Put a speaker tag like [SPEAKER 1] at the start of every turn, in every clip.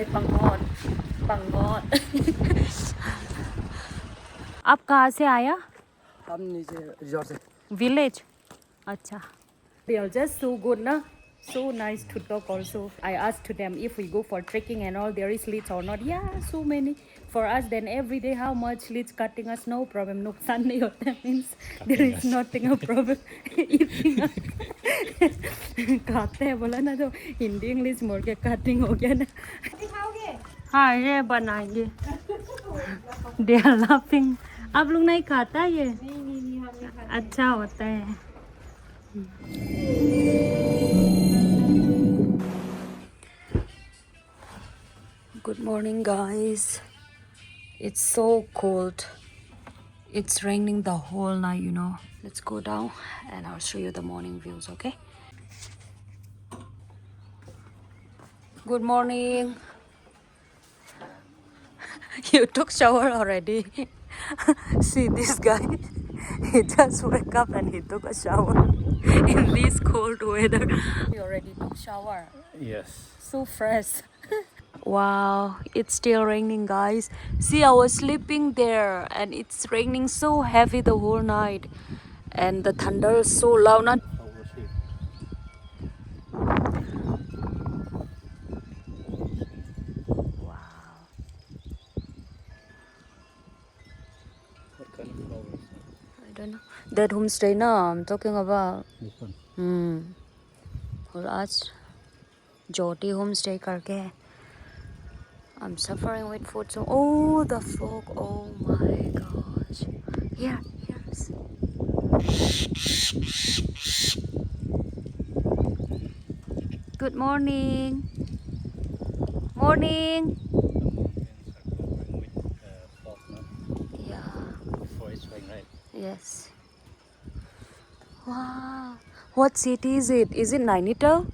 [SPEAKER 1] पंगौर पंगौर आप कहाँ से आया?
[SPEAKER 2] हम नीचे रिजॉर्ट से
[SPEAKER 1] Village. अच्छा. They are just so good, na? So nice to talk also. I asked to them if we go for trekking and all, there is leads or not. Yeah, so many. For us, then every day, how much leads cutting us? No problem. Nuksan nahi hota means there is nothing a problem. Eating us. खाते हैं बोला ना तो Hindi English मोड़ के cutting हो गया ना. हाँ ये बनाएंगे. They are laughing. आप लोग नहीं खाता ये? नहीं अच्छा होता है. Good morning guys. It's so cold. It's raining the whole night, you know. Let's go down and I'll show you the morning views, okay? Good morning. You took shower already. See this guy. He just woke up and he took a shower in this cold weather. He already took shower.
[SPEAKER 3] Yes.
[SPEAKER 1] So fresh. Wow, it's still raining, guys. See, I was sleeping there and it's raining so heavy the whole night. And the thunder is so loud. Not wow.
[SPEAKER 3] What kind of flowers?
[SPEAKER 1] I don't know. That homestay no, I'm talking about.
[SPEAKER 3] This one.
[SPEAKER 1] और आज Jyoti homestay करके है. I'm suffering with food. So, oh, the fog. Oh my gosh. Here, here's. Good morning. Morning.
[SPEAKER 3] Fog now.
[SPEAKER 1] Yeah.
[SPEAKER 3] Before it's rain, right?
[SPEAKER 1] Yes. Wow. What city is it? Is it Nainital?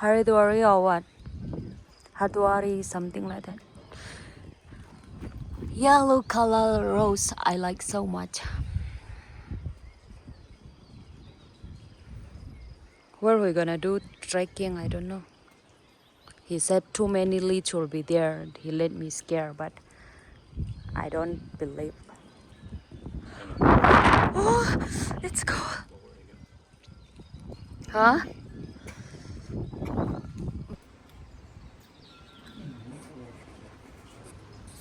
[SPEAKER 1] Haridwari or what? Hardwari, something like that. Yellow color rose, I like so much. Where we gonna do trekking? I don't know. He said too many leads will be there. He let me scare, but I don't believe. Oh, let's go. Huh?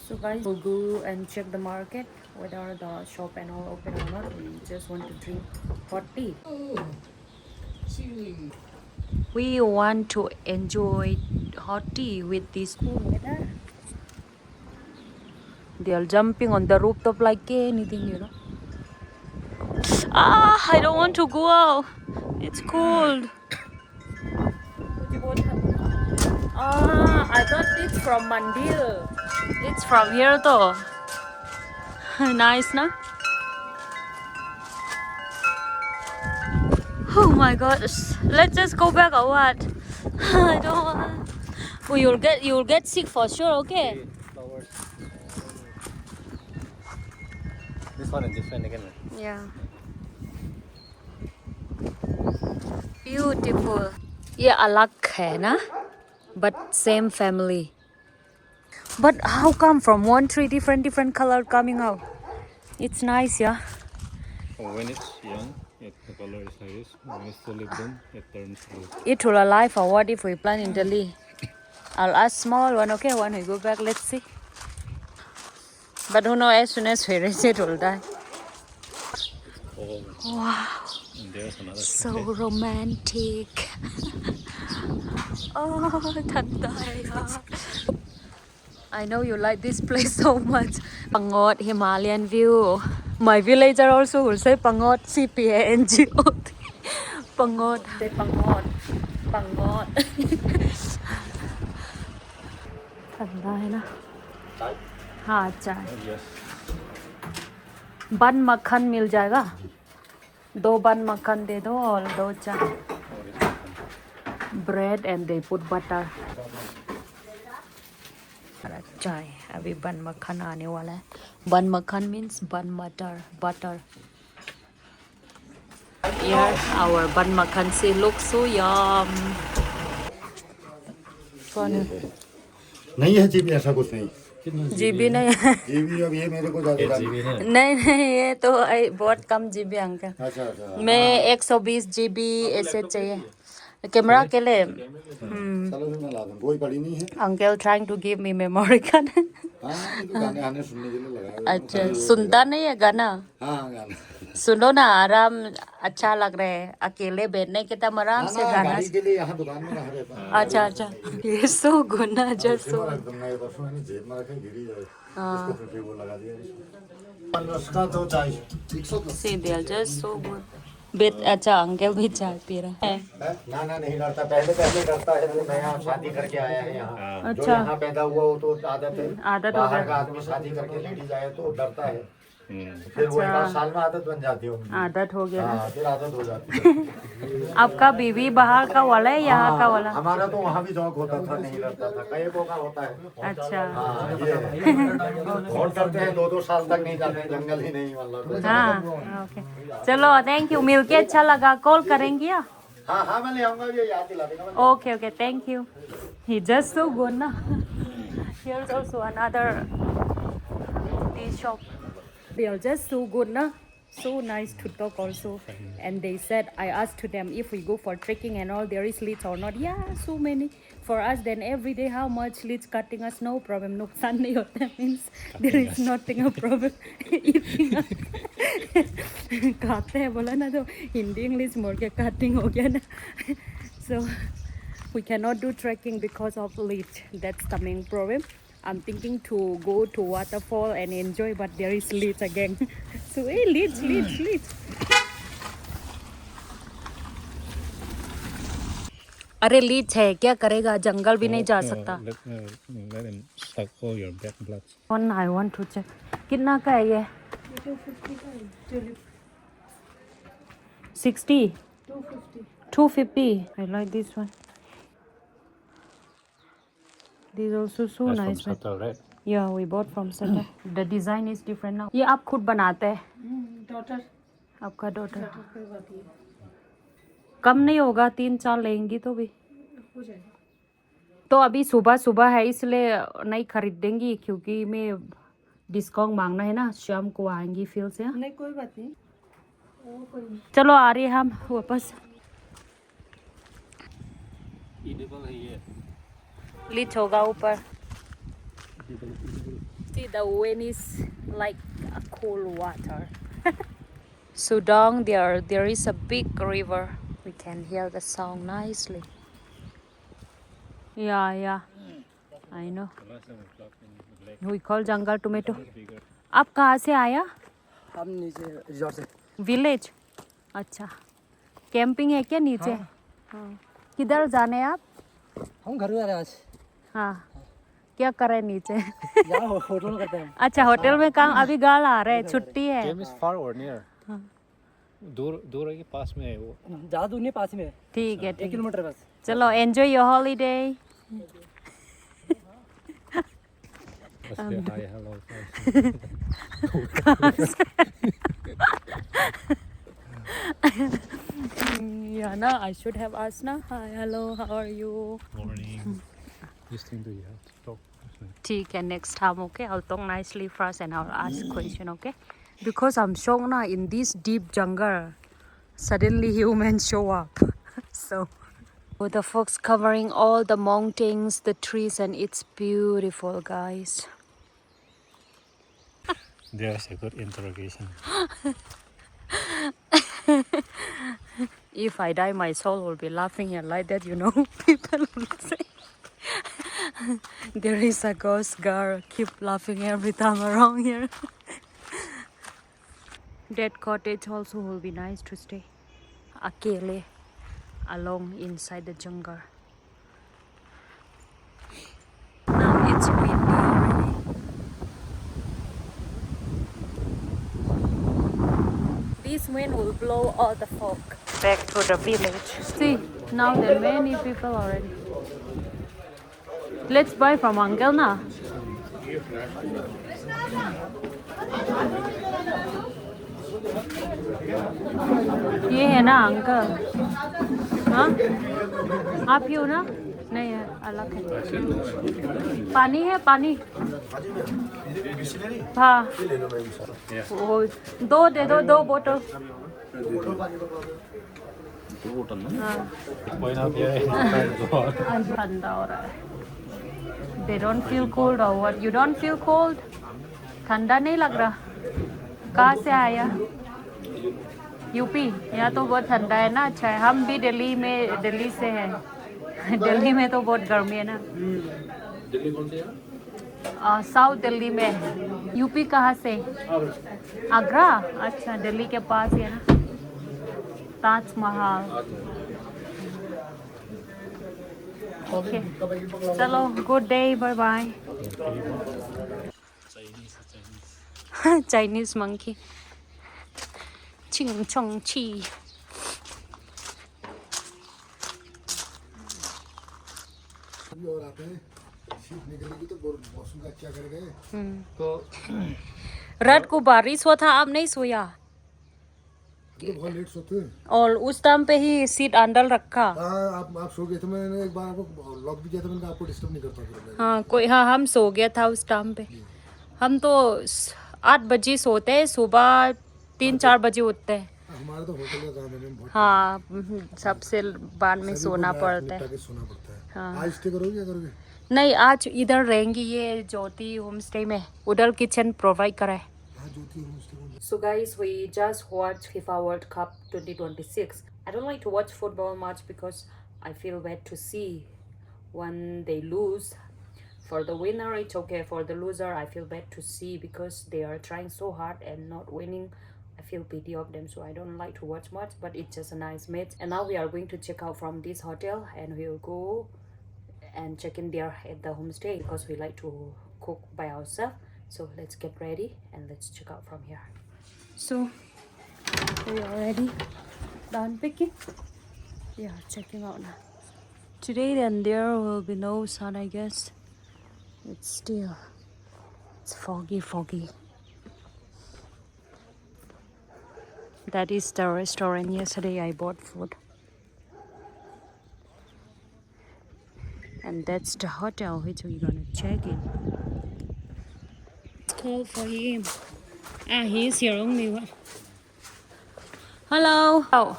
[SPEAKER 1] So guys, we'll go and check the market, whether the shop and all open or not. We just want to drink hot tea. We want to enjoy hot tea with this cool weather. They are jumping on the rooftop like anything, you know. Ah, I don't want to go out. It's cold. Ah, I thought it's from Mandil. It's from here though. Nice, no? Oh my gosh. Let's just go back or what? I don't want. Oh, you'll get sick for sure, okay?
[SPEAKER 3] Flowers. This one is different again. Right?
[SPEAKER 1] Yeah. Beautiful. ये अलग है ना? But same family. But how come from one tree different color coming out? It's nice, yeah.
[SPEAKER 3] Oh, when it's young, the color is like this. When it's fully bloom, it turns blue.
[SPEAKER 1] It will alive or what if we plant in Delhi? I'll ask small one, okay? When we go back, let's see. But who knows, as soon as we reach it will die.
[SPEAKER 3] Oh,
[SPEAKER 1] Wow,
[SPEAKER 3] and there's another.
[SPEAKER 1] so romantic. Oh, thanda hai yaar. I know you like this place so much. Pangot Himalayan view. My villager also will say Pangot CPANGOT. Pangot. Say Pangot. Pangot. ठंडा है ना. हाँ चाय.
[SPEAKER 3] Yes.
[SPEAKER 1] बन मक्खन मिल जाएगा. 2 बन मक्खन दे दो और 2 चाय.
[SPEAKER 3] Oh, this one.
[SPEAKER 1] Bread and they put butter. चाय. अभी बन मक्खन आने वाला है. बन मक्खन means bun butter. Here our bun makhan looks so yum. कौन है?
[SPEAKER 4] नहीं है जीबी, ऐसा कुछ नहीं।
[SPEAKER 1] जीबी नहीं है।
[SPEAKER 4] जीबी अब ये मेरे को ज्यादा
[SPEAKER 1] नहीं नहीं, ये तो बहुत कम जीबी अंकल।
[SPEAKER 4] अच्छा अच्छा।
[SPEAKER 1] मैं 120 जीबी ऐसे चाहिए कैमरा के लिए।
[SPEAKER 4] चलो फिर मैं ला दूँ, कोई पड़ी नहीं है।
[SPEAKER 1] Uncle trying to give me memory card.
[SPEAKER 4] हाँ ये तो गाने आने सुनने के लिए लगाया।
[SPEAKER 1] अच्छा, सुनता नहीं है गाना?
[SPEAKER 4] हाँ गाना।
[SPEAKER 1] सुनो ना, आराम अच्छा लग रहा है, अकेले बैठने के तम आराम से गाना।
[SPEAKER 4] गाड़ी के लिए यहाँ दुकान में रहा रहता है।
[SPEAKER 1] अच्छा अच्छा, ये सो गुना जस्ट सो।
[SPEAKER 4] एकदम नए परसों मैंने जेब में रखे, गिरी जाए इसको फिर वो लगा दिया। उसका तो चाहिए 110।
[SPEAKER 1] See, they are just so good. बेट अच्छा, अंकल भी चाय पी रहा है।
[SPEAKER 4] ना ना नहीं डरता, पहले पहले डरता है। वो नया शादी करके आया है यहाँ। जो
[SPEAKER 1] अच्छा।
[SPEAKER 4] यहाँ पैदा हुआ वो तो आदत है।
[SPEAKER 1] आदत हो
[SPEAKER 4] बाहर
[SPEAKER 1] गया।
[SPEAKER 4] का आदमी शादी करके लेडी जाए तो डरता है। फिर वो एक आध साल में आदत बन जाती है उनकी।
[SPEAKER 1] आदत हो गया ना।
[SPEAKER 4] हाँ फिर आदत हो जाती है।
[SPEAKER 1] आपका बीवी बाहर का वाला है, यहाँ का वाला?
[SPEAKER 4] हमारा तो वहाँ भी जॉब होता था, नहीं डरता था, कई को का होता है।
[SPEAKER 1] अच्छा
[SPEAKER 4] हाँ ये बहुत डरते हैं, 2-2 साल तक नहीं जाते हैं, जंगल ही नहीं मतलब।
[SPEAKER 1] हाँ ओके, चलो थैंक यू, मिलके अच्छा लगा, कॉल करेंगे।
[SPEAKER 4] हाँ हाँ मैं ले आऊँगा, ये याद दिला देगा।
[SPEAKER 1] Okay, okay, thank you. He just so good, na. Here's also another tea shop. They are just so good, na. So nice to talk also. And they said, I asked to them if we go for trekking and all, there is leads or not. Yeah, so many. For us, then every day, how much leads cutting us? No problem. No Sunday or that means there is nothing a problem. Eating us. खाते हैं बोला ना, तो Hindi English मोड़ के cutting हो गया ना. So we cannot do trekking because of leech. That's the main problem. I'm thinking to go to waterfall and enjoy, but there is leech again. So hey, leech. अरे लीच है, क्या करेगा, जंगल भी नहीं जा सकता.
[SPEAKER 3] Let him suck all your bad blood.
[SPEAKER 1] One I want to check. कितना का है ये? 60. 250. I like this one. This also so
[SPEAKER 3] That's
[SPEAKER 1] nice.
[SPEAKER 3] from Satar, right?
[SPEAKER 1] Yeah, we bought from Satar. The design is different now. ये आप खुद बनाते हैं?
[SPEAKER 5] Daughter
[SPEAKER 1] आपका डॉटर.
[SPEAKER 5] करवाती है,
[SPEAKER 1] कम नहीं होगा, 3-4 लेंगी तो भी.
[SPEAKER 5] हो जाएगा।
[SPEAKER 1] तो अभी सुबह सुबह है इसलिए नहीं खरीद देंगी, क्योंकि मैं डिस्काउंट मांगना है ना, शाम को आएंगी फिर से.
[SPEAKER 5] नहीं कोई बात नहीं, वो कोई नहीं।
[SPEAKER 1] चलो आ रही है हम वापस.
[SPEAKER 3] Edible है ये.
[SPEAKER 1] लीच होगा ऊपर. See, the wind is like a cool water. Sudong, there is a big river. We can hear the sound nicely. Yeah. I know. We call jungle tomato. आप कहाँ से आया?
[SPEAKER 2] हम नीचे रिजॉर्ट से।
[SPEAKER 1] विलेज. अच्छा, कैंपिंग है क्या नीचे? हाँ. किधर जाने हैं आप?
[SPEAKER 2] हम घर में आ रहे हैं आज।
[SPEAKER 1] हाँ, क्या कर रहे हैं नीचे?
[SPEAKER 2] यहाँ होटल में करते हैं।
[SPEAKER 1] अच्छा, होटल में काम. अभी गाल आ रहे हैं, छुट्टी है.
[SPEAKER 3] Game is far or near? दूर है कि पास में है वो?
[SPEAKER 2] ज़्यादा दूर नहीं, पास में है,
[SPEAKER 1] ठीक है
[SPEAKER 2] 1 किलोमीटर बस।
[SPEAKER 1] चलो enjoy your holiday.
[SPEAKER 3] Let's say hi, hello first.
[SPEAKER 1] Yeah, no, I should have asked na. Hi, hello, how are you?
[SPEAKER 3] Morning. This thing do you have to talk?
[SPEAKER 1] ठीक है, next time, okay? I'll talk nicely first and I'll ask question, okay? Because I'm shocked na, in this deep jungle, suddenly humans show up. So, with the fogs covering all the mountains, the trees, and it's beautiful, guys.
[SPEAKER 3] There's a good interrogation.
[SPEAKER 1] If I die, my soul will be laughing and like that, you know. People will say, there is a ghost girl, keep laughing every time around here. That cottage also will be nice to stay. Akele, alone inside the jungle. Now it's windy already. This wind will blow all the fog back to the village. See, now there are many people already. Let's buy from uncle na. ये है ना uncle? हाँ, आप ही हो ना? नहीं है, अलग है। पानी है, पानी। हाँ, वो 2 दे दो, 2 बोतल। हाँ, ठंडा हो रहा है। They don't feel cold or what? You don't feel cold? ठंडा नहीं लग रहा? कहाँ से आया? यूपी। यहाँ तो बहुत ठंडा है ना। अच्छा है, हम भी दिल्ली से हैं। दिल्ली में तो बहुत गर्मी है ना।
[SPEAKER 6] दिल्ली कौन से है?
[SPEAKER 1] साउथ दिल्ली में। यूपी कहाँ से? आगरा। अच्छा, दिल्ली के पास ही है ना। ताजमहल। ओके, चलो, good day, bye bye. Chinese monkey. चिंग चोंग ची।
[SPEAKER 4] और आते हैं शीत निकलेगी तो मौसम का क्या करेंगे।
[SPEAKER 2] तो
[SPEAKER 1] रात को बारिश हुआ था, अब नहीं सोया।
[SPEAKER 4] तो बहुत लेट सोते हैं।
[SPEAKER 1] और उस टाइम पे ही सीट अंदर रखा।
[SPEAKER 4] हाँ, आप सो गए थे। मैंने एक बार आपको लॉक भी किया था। मैंने कहा आपको डिस्टर्ब नहीं करता फिर मैं।
[SPEAKER 1] हाँ, हम सो गया था उस टाइम पे। हम तो 8 बजे सोते हैं, सुबह 3-4 बजे उठते हैं।
[SPEAKER 4] हमारा तो होटल का काम है मैम, बहुत
[SPEAKER 1] हाँ, सबसे बाद में सोना पड़ता है।
[SPEAKER 4] सोना पड़ता है।
[SPEAKER 1] हाँ।
[SPEAKER 4] आज स्टे करोगे क्या करोगे?
[SPEAKER 1] नहीं, आज इधर रहेंगी, ये ज्योति होम स्टे में। उधर किचन प्रोवाइड करा है।
[SPEAKER 4] हाँ, ज्योति होम स्टे में।
[SPEAKER 1] So guys, we just watched FIFA World Cup 2026. I don't like to watch football much because I feel bad to see when they lose. For the winner, it's okay. For the loser, I feel bad to see because they are trying so hard and not winning. I feel pity of them, so I don't like to watch much, but it's just a nice match. And now we are going to check out from this hotel and we will go and check in there at the homestay because we like to cook by ourselves. So let's get ready and let's check out from here. So we are ready, done picking. Yeah, checking out now. Today then there will be no sun, I guess. It's foggy. That is the restaurant. Yesterday I bought food. And that's the hotel which we're gonna check in. Call for him. He's here only one. Hello. Oh,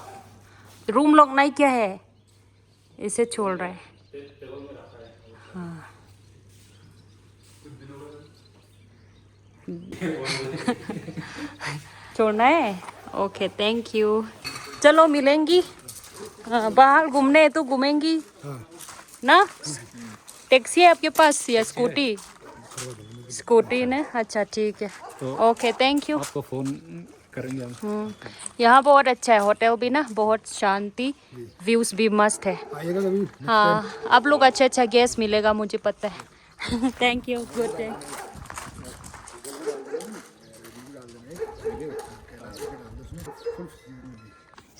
[SPEAKER 1] room lock नहीं किया है, इसे छोड़ रहा है। हाँ। छोड़ना है? Okay, thank you. चलो मिलेंगी। बाहर घूमने तो घूमेंगी ना? टैक्सी है आपके पास या स्कूटी? स्कूटी ने? अच्छा, ठीक है। Okay, thank you.
[SPEAKER 3] आपको फोन करेंगे हम।
[SPEAKER 1] यहाँ बहुत अच्छा है, होटल भी ना, बहुत शांति, व्यूज भी मस्त है।
[SPEAKER 4] आइएगा कभी।
[SPEAKER 1] हाँ, आप लोग अच्छा गैस मिलेगा, मुझे पता है। Thank you, good day.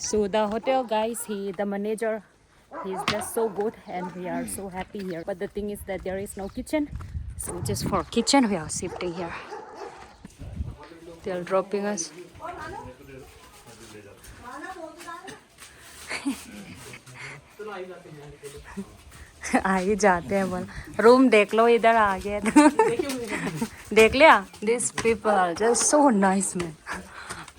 [SPEAKER 1] So the hotel guys, the manager, he's just so good and we are so happy here. But the thing is that there is no kitchen. So just for kitchen we are shifting here. They are dropping us. आ ही जाते हैं बोल। Room देख लो, इधर आ गए। देख लिया? These people are just so nice, man.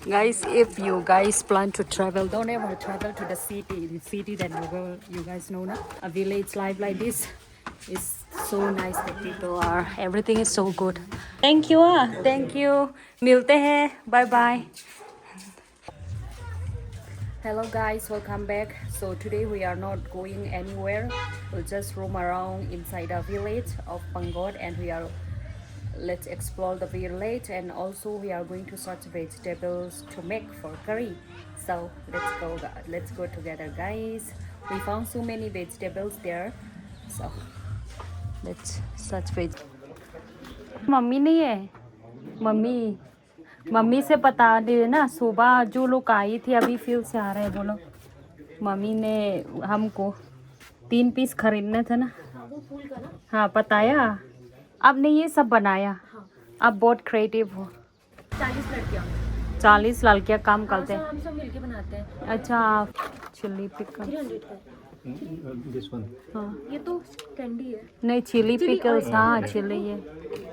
[SPEAKER 1] Guys, if you guys plan to travel, don't ever travel to the city. The city that you guys know now. A village life like this is so nice. The people are, everything is so good. Thank you. Thank you. मिलते हैं. Bye bye. Hello guys, welcome back. So today we are not going anywhere. We'll just roam around inside the village of Pangod and let's explore the village, and also we are going to search vegetables to make for curry. So let's go together guys. We found so many vegetables there, so let's search veg. Mummy नहीं है? Mummy से बता दे ना, सुबह जो लोग आई थी अभी फील्ड से आ रहे हैं, बोलो। मम्मी ने हमको 3 पीस खरीदना था ना। हाँ, बताया। आपने ये सब बनाया। आप बहुत क्रिएटिव हो। 40 लड़कियाँ काम करते हैं।
[SPEAKER 5] हम सब मिलके बनाते हैं।
[SPEAKER 1] अच्छा, चिल्ली पिकल
[SPEAKER 3] This one.
[SPEAKER 1] हाँ
[SPEAKER 5] ये तो कैंडी है।
[SPEAKER 1] नहीं चिली पिकल्स हाँ चिली ये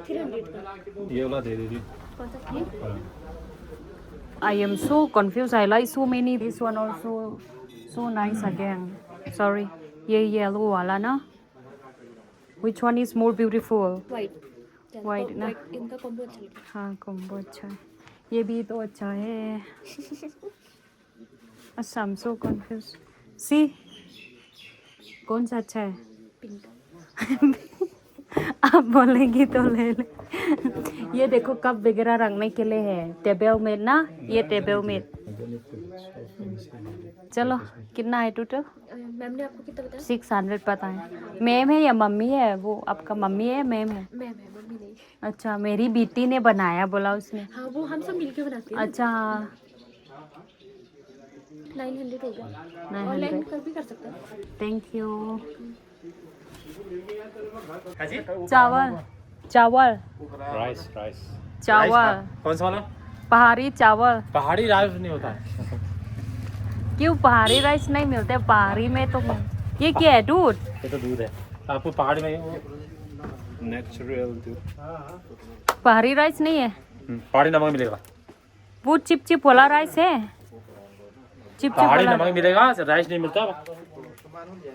[SPEAKER 5] 300 का।
[SPEAKER 3] ये वाला दे दीजिए।
[SPEAKER 5] कौन सा ये?
[SPEAKER 1] I am so confused. I like so many. This one also so nice again. Sorry. ये yellow वाला ना? Which one is more beautiful?
[SPEAKER 5] White.
[SPEAKER 1] White ना?
[SPEAKER 5] इनका कॉम्बो अच्छा लगता है।
[SPEAKER 1] हाँ कॉम्बो अच्छा है। ये भी तो अच्छा है। अच्छा I'm so confused. See? कौन सा अच्छा है?
[SPEAKER 5] पिंक।
[SPEAKER 1] आप बोलेंगी तो ले ले। ये देखो कप वगैरह रखने के लिए है। टेबल में ना ये टेबल में। चलो कितना है टोटल?
[SPEAKER 5] मैम ने आपको कितना बताया?
[SPEAKER 1] 600 पता है। मैम है या मम्मी है? वो आपका मम्मी है मैम है?
[SPEAKER 5] मैम है, मम्मी नहीं।
[SPEAKER 1] अच्छा मेरी बेटी ने बनाया बोला उसने।
[SPEAKER 5] हाँ वो हम सब मिलके बनाते हैं।
[SPEAKER 1] अच्छा हाँ
[SPEAKER 5] 900 हो गया।
[SPEAKER 1] 900।
[SPEAKER 5] ऑनलाइन कर भी कर सकते हैं।
[SPEAKER 1] Thank you. चावल चावल
[SPEAKER 3] Rice, rice.
[SPEAKER 1] चावल
[SPEAKER 6] कौन सा वाला?
[SPEAKER 1] पहाड़ी चावल।
[SPEAKER 6] पहाड़ी राइस नहीं होता है।
[SPEAKER 1] क्यों पहाड़ी राइस नहीं मिलते? पहाड़ी में तो ये क्या है दूध?
[SPEAKER 6] ये तो दूध है। आपको पहाड़ी में वो
[SPEAKER 3] Natural too.
[SPEAKER 1] पहाड़ी राइस नहीं है?
[SPEAKER 6] पहाड़ी नमक मिलेगा।
[SPEAKER 1] वो चिप चिप वाला राइस है? चिप चिप
[SPEAKER 6] पहाड़ी
[SPEAKER 1] वाला
[SPEAKER 6] नमक मिलेगा, राइस नहीं मिलता।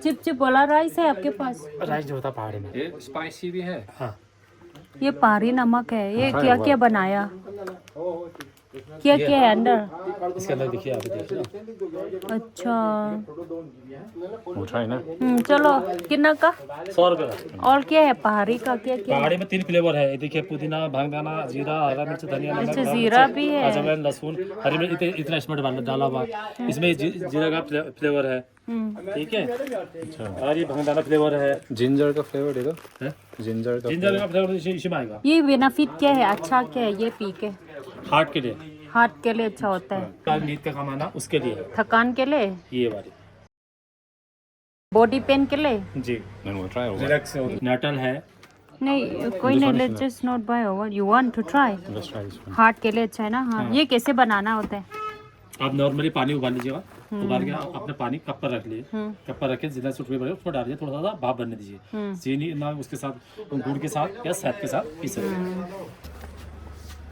[SPEAKER 1] चिप चिप वाला राइस है आपके पास?
[SPEAKER 6] राइस जो होता है पहाड़ी में।
[SPEAKER 3] ये spicy भी है।
[SPEAKER 6] हाँ
[SPEAKER 1] ये पहाड़ी नमक है। ये क्या क्या बनाया? क्या क्या है अंदर?
[SPEAKER 6] इसके अंदर देखिए, आप देखिए।
[SPEAKER 1] अच्छा
[SPEAKER 3] वो try ना।
[SPEAKER 1] चलो कितना का?
[SPEAKER 6] 100 रुपये का।
[SPEAKER 1] और क्या है पहाड़ी का? क्या क्या है?
[SPEAKER 6] पहाड़ी में 3 फ्लेवर है। ये देखिए, पुदीना, भांगदाना, जीरा, हरा मिर्च, धनिया, नमक,
[SPEAKER 1] अच्छा जीरा भी है।
[SPEAKER 6] अजवाइन, लहसुन, हरी मिर्च, इतना इसमें डाला हुआ। इसमें जीरा का फ्लेवर है, ठीक है। और ये भांगदाना फ्लेवर है।
[SPEAKER 3] Ginger का flavor दे दो।
[SPEAKER 6] हैं?
[SPEAKER 3] Ginger का
[SPEAKER 6] जिंजर का फ्लेवर इसमें आएगा।
[SPEAKER 1] ये बेनिफिट क्या है? अच्छा क्या है ये पी के?
[SPEAKER 6] हार्ट के लिए,
[SPEAKER 1] हार्ट के लिए अच्छा होता है।
[SPEAKER 6] नींद का कमाना उसके लिए है।
[SPEAKER 1] थकान के लिए?
[SPEAKER 6] ये वाली
[SPEAKER 1] बॉडी पेन के लिए?
[SPEAKER 6] जी।
[SPEAKER 3] Then we'll try over.
[SPEAKER 6] Relax नटल है।
[SPEAKER 1] नहीं कोई नहीं। Let's just not by over. You want to try?
[SPEAKER 3] Let's try this one.
[SPEAKER 1] Heart के लिए अच्छा है ना? हाँ ये कैसे बनाना होता है?
[SPEAKER 6] आप नॉर्मली पानी उबाल लीजिएगा। उबाल के अपने पानी कप पर रख लिए। कप पर रखे जितना सूट बने उसको डालिए, थोड़ा सा भाप बनने दीजिए। चीनी ना उसके साथ, गुड़ के साथ या शहद के साथ पी सकते हैं।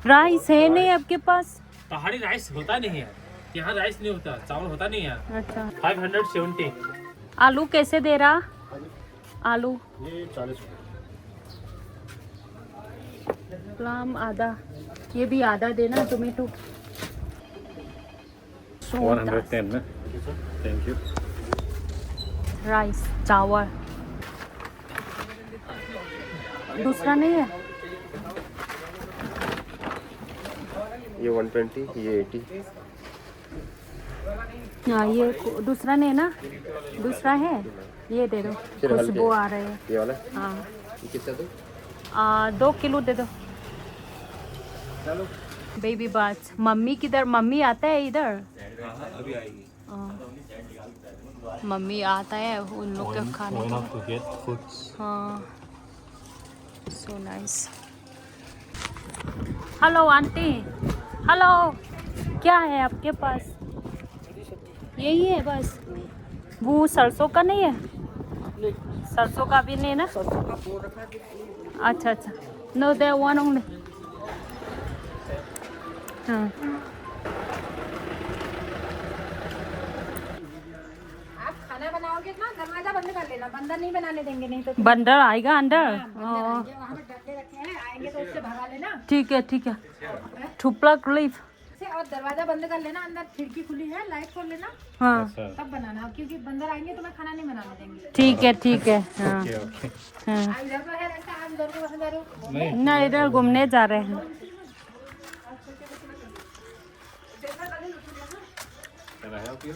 [SPEAKER 1] राइस है नहीं आपके पास?
[SPEAKER 6] पहाड़ी राइस होता नहीं है यहाँ, राइस नहीं होता, चावल होता नहीं है।
[SPEAKER 1] अच्छा
[SPEAKER 6] 570।
[SPEAKER 1] आलू कैसे दे रहा? आलू
[SPEAKER 4] ये 40
[SPEAKER 1] प्लम आधा। ये भी आधा देना। टोमेटो
[SPEAKER 3] 110 ना? Thank you.
[SPEAKER 1] राइस चावल। दूसरा नहीं है?
[SPEAKER 2] ये 120, ये 80।
[SPEAKER 1] हाँ ये दूसरा नहीं है ना? दूसरा है ये दे दो।
[SPEAKER 2] फिर हल्के।
[SPEAKER 1] खुशबू आ रही है।
[SPEAKER 2] ये वाला
[SPEAKER 1] हाँ
[SPEAKER 2] ये कितना दो?
[SPEAKER 1] 2 किलो दे दो। Baby bath. मम्मी किधर? मम्मी आता है इधर?
[SPEAKER 6] अभी आएगी।
[SPEAKER 1] मम्मी आता है उन लोग के खाने
[SPEAKER 3] Why
[SPEAKER 1] को।
[SPEAKER 3] not to get foods?
[SPEAKER 1] हाँ so nice. Hello aunty. Hello क्या है आपके पास? यही है बस? वो सरसों का नहीं है? सरसों का भी नहीं ना? अच्छा अच्छा नो दे वन ओनली। हाँ
[SPEAKER 5] आप खाना बनाओगे ना दरवाजा बंद कर लेना, बंदर नहीं बनाने देंगे, नहीं तो
[SPEAKER 1] बंदर आएगा अंदर?
[SPEAKER 5] वहाँ पे डंडे रखे हैं, आएंगे तो उससे भगा लेना।
[SPEAKER 1] ठीक है ठीक है। To plug leaf.
[SPEAKER 5] और दरवाजा बंद कर लेना, अंदर खिड़की खुली है, लाइट खोल लेना,
[SPEAKER 1] हाँ
[SPEAKER 5] तब बनाना, क्योंकि बंदर आएंगे तो मैं खाना नहीं बनाने देंगे।
[SPEAKER 1] ठीक है ठीक है। हाँ
[SPEAKER 3] Okay, okay.
[SPEAKER 1] हाँ
[SPEAKER 5] इधर तो है रास्ता, आप इधर को वहाँ जा रहे हो।
[SPEAKER 1] ना इधर घूमने जा रहे हैं।
[SPEAKER 3] Can I help you?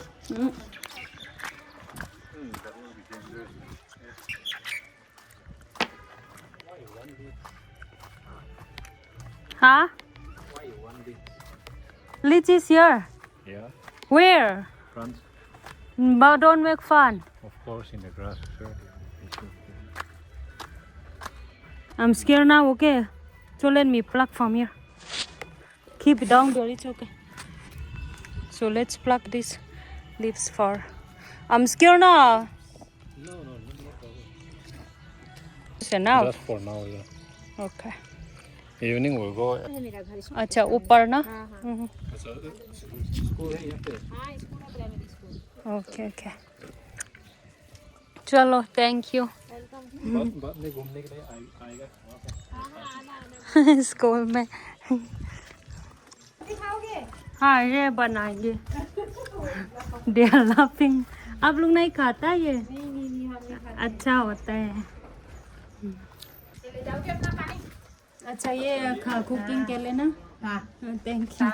[SPEAKER 1] huh? Lychee is here.
[SPEAKER 3] Yeah.
[SPEAKER 1] Where?
[SPEAKER 3] Front.
[SPEAKER 1] But don't make fun.
[SPEAKER 3] Of course, in the grass. Sure.
[SPEAKER 1] I'm scared now, okay? So let me pluck from here. Keep it down there, it's okay. So let's pluck these leaves for. I'm scared now. So now,
[SPEAKER 3] Just for now, yeah.
[SPEAKER 1] okay.
[SPEAKER 3] Evening we'll go.
[SPEAKER 1] अच्छा ऊपर ना?
[SPEAKER 3] School है यहाँ पे.
[SPEAKER 1] Okay, okay. चलो, thank you.
[SPEAKER 3] बाद में घूमने के लिए आएगा वहाँ पे.
[SPEAKER 1] स्कूल में. हाँ ये बनाएंगे. They are laughing. आप लोग नहीं खाता ये? नहीं अच्छा होता है. अच्छा ये कुकिंग के लिए ना?
[SPEAKER 5] हाँ
[SPEAKER 1] थैंक यू.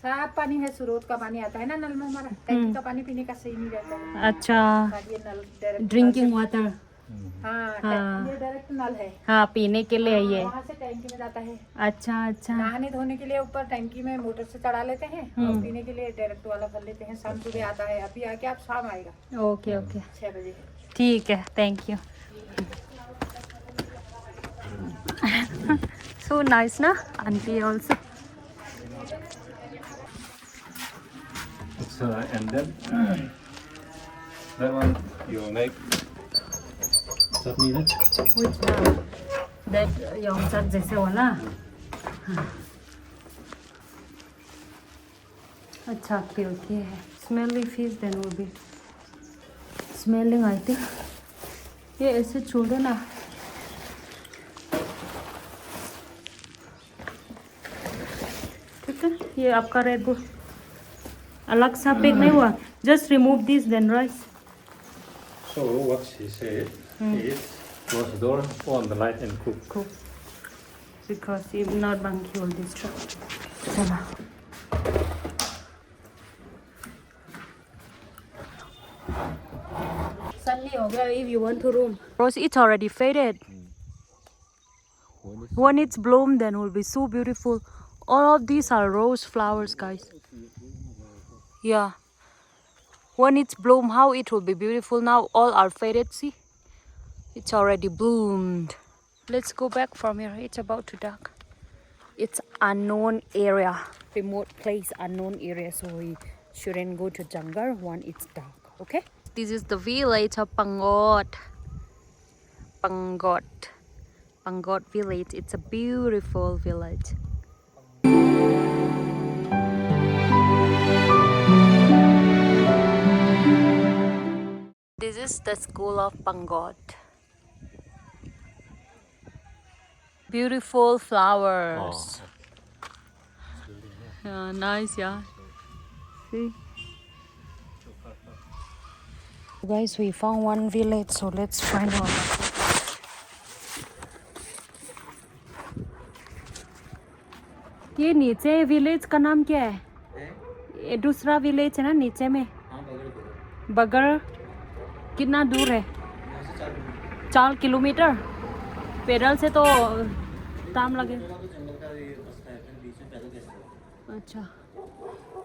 [SPEAKER 5] साफ पानी है, स्रोत का पानी आता है ना नल में हमारा, टैंकी का पानी पीने का सही नहीं रहता है।
[SPEAKER 1] अच्छा
[SPEAKER 5] ये नल डायरेक्ट
[SPEAKER 1] ड्रिंकिंग वाटर.
[SPEAKER 5] हाँ ये डायरेक्ट नल है,
[SPEAKER 1] हाँ पीने के लिए ये.
[SPEAKER 5] वहाँ से टैंकी में जाता है।
[SPEAKER 1] अच्छा अच्छा.
[SPEAKER 5] नहाने धोने के लिए ऊपर टैंकी में मोटर से चढ़ा लेते हैं और पीने के लिए डायरेक्ट वाला भर लेते हैं। शाम सुबह आता है, अभी आके आप शाम आएगा
[SPEAKER 1] ओके ओके
[SPEAKER 5] 6 बजे।
[SPEAKER 1] ठीक है. Thank you. So nice na auntie also.
[SPEAKER 3] and then that one you make chutney है.
[SPEAKER 1] Which one? That yongsak जैसे वाला. हाँ. अच्छा क्योंकि है smelly fish then will be smelling I think. ये ऐसे छोड़ देना. ठीक है. ये आपका रेड बुल अलग सा पैक नहीं हुआ. Just remove this then rice.
[SPEAKER 3] So what she said is close the door, on the light and cook.
[SPEAKER 1] Cool. Because if not Banky will destroy. चलो. Sunny हो गया if you want to room. Rose, it's already faded. When it's bloomed then will be so beautiful. All of these are rose flowers, guys. Yeah. When it's bloomed, how it will be beautiful. Now all are faded, see? It's already bloomed. Let's go back from here. It's about to dark. It's unknown area. Remote place, unknown area. So we shouldn't go to jungle when it's dark, okay? This is the village of Pangot. Pangot. Pangot village. It's a beautiful village. This is the school of Pangot. Beautiful flowers. Yeah, nice, yeah. See? Guys, we found one village, so let's find out. ये नीचे village का नाम क्या है? ये दूसरा village है ना नीचे में? बगर. कितना दूर है? 4 किलोमीटर. पैदल से तो टाइम लगे. अच्छा.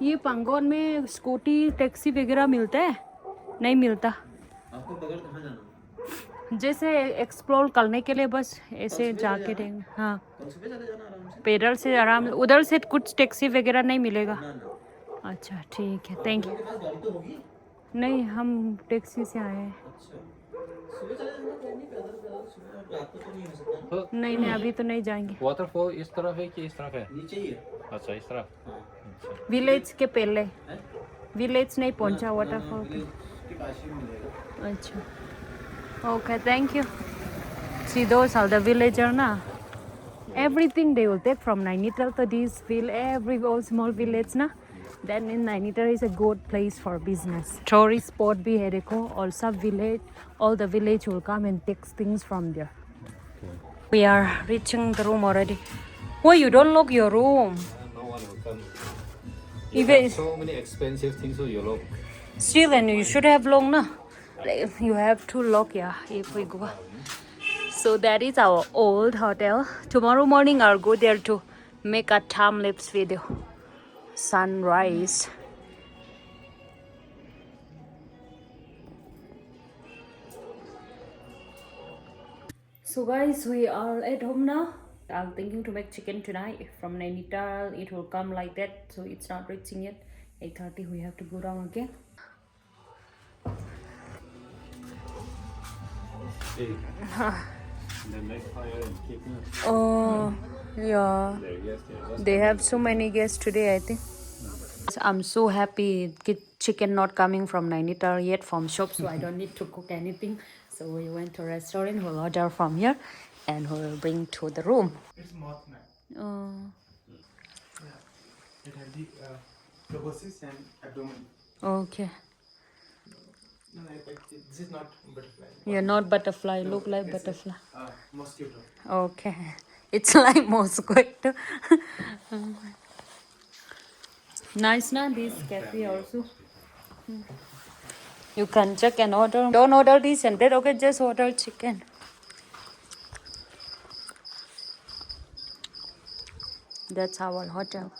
[SPEAKER 1] ये पंगोन में स्कूटी टैक्सी वगैरह मिलता है? नहीं मिलता. आपको बगल कहाँ जाना? जैसे एक्सप्लोर करने के लिए बस ऐसे जाके देंगे. हाँ पैदल से आराम. उधर से कुछ टैक्सी वगैरह नहीं मिलेगा? अच्छा ठीक है. Thank you. नहीं हम टैक्सी से आए हैं. नहीं नहीं अभी तो नहीं जाएंगे.
[SPEAKER 3] वाटरफॉल इस तरफ है कि इस तरफ है? नीचे ही है. अच्छा इस तरफ.
[SPEAKER 1] विलेज के पहले. विलेज नहीं पहुंचा वाटरफॉल के. अच्छा okay, thank you. See, those are the villager na. Everything they will take from Nainital to this every all small village na. Then in Nainital is a good place for business. Tourist spot bhi hai dekho. All sub village, all the village will come and take things from there. We are reaching the room already. Why you don't lock your room?
[SPEAKER 3] No one will come.
[SPEAKER 1] Even
[SPEAKER 3] So many expensive things, so you look.
[SPEAKER 1] still, and you should have long na. You have to lock, yeah, if we go. So that is our old hotel. Tomorrow morning I'll go there to make a time-lapse video. Sunrise. So guys, we are at home now. I'm thinking to make chicken tonight from Nainital. It will come like that, so it's not reaching yet. 8:30 we have to go down again.
[SPEAKER 3] The next fire and keep it.
[SPEAKER 1] Oh, yeah.
[SPEAKER 3] There, yes, there.
[SPEAKER 1] They have so many guests today, I think. I'm so happy. Chicken not coming from Nainital yet from shop, so I don't need to cook anything. So we went to a restaurant. We'll order from here, and we'll bring to the room.
[SPEAKER 7] It's Mothman.
[SPEAKER 1] Oh,
[SPEAKER 7] It has the proboscis and abdomen.
[SPEAKER 1] okay.
[SPEAKER 7] No, this is not butterfly.
[SPEAKER 1] You're not butterfly.
[SPEAKER 7] No,
[SPEAKER 1] Look like
[SPEAKER 7] it's a-
[SPEAKER 1] butterfly.
[SPEAKER 7] Mosquito.
[SPEAKER 1] Okay. It's like mosquito. Nice, na? This cafe also. You can check and order. Don't order this and that. Okay, just order chicken. That's our hotel.